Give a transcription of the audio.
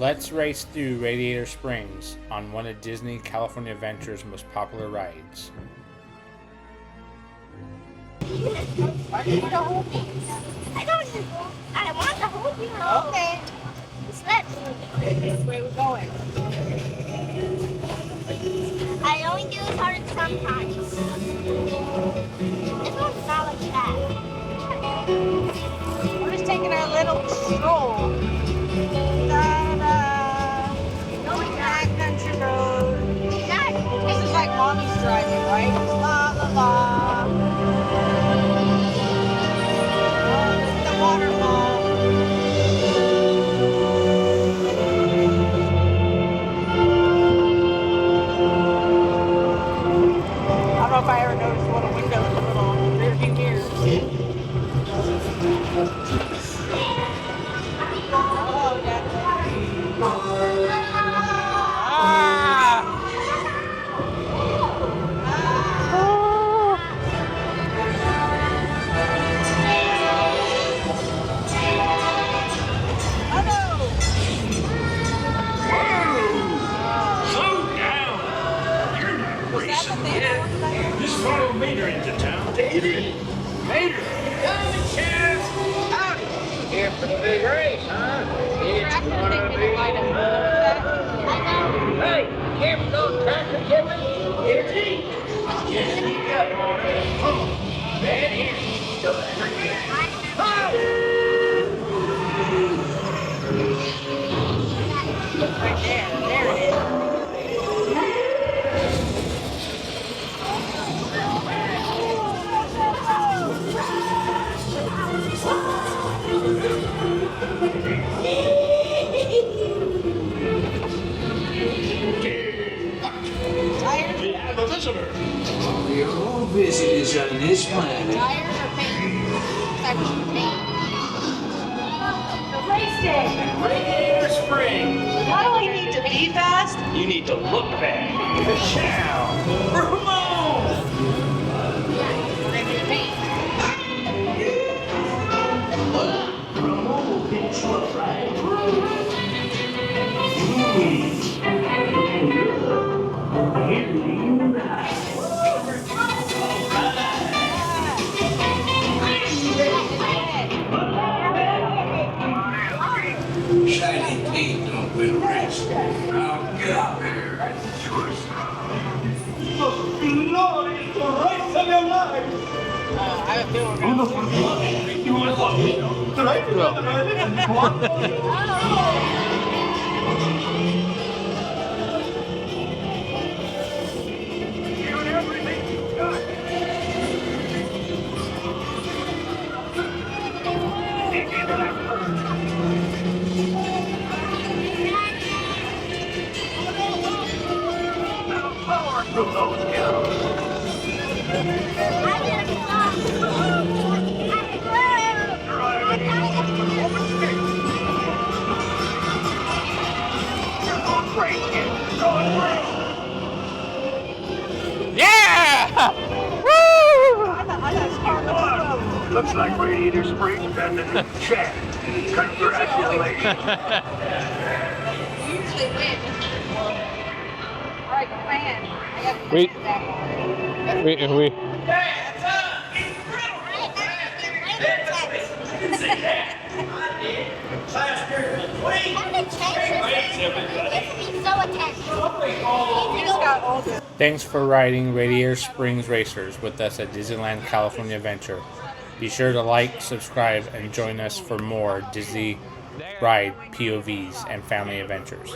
Let's race through Radiator Springs on one of Disney California Adventure's most popular rides. I need to hold you. I want to hold you. Okay. Just let me. Where are we going? I only do this hard sometimes. This one's not like that. We're just taking our little stroll. Ta-da! Going back country road. This is like mommy's driving, right? La la la. Oh, this is the waterfall. I don't know if I ever noticed the little windows in the little rear view mirrors. Oh, yeah. Just follow Mater into town. Mater? Mater! Coming, Sheriff! Howdy! Here for the big race, huh? It's gonna be fun. Hey, here for those tractor kippers? Here's he. Just sneak up on it. Man, here he does. Right there. There it is. We have a visitor. Your visitors on this planet. Tires or paint? It's actually paint. The race day. Radiator Springs. Why do I need to be fast? You need to look back. Ka-chow. Ramon! Maybe paint. Ramon will get you up right. Shiny paint don't win race. Now get out there. Lord, it's the race of your life. I have a feeling You want to the race of your Yeah! Woo! Looks like Radiator Springs and the chat. Congratulations. you usually win. Alright, give me my hand. I got the Wait. hand back on. We You just got older. Thanks for riding Radiator Springs Racers with us at Disneyland California Adventure. Be sure to like, subscribe, and join us for more Disney ride POVs and family adventures.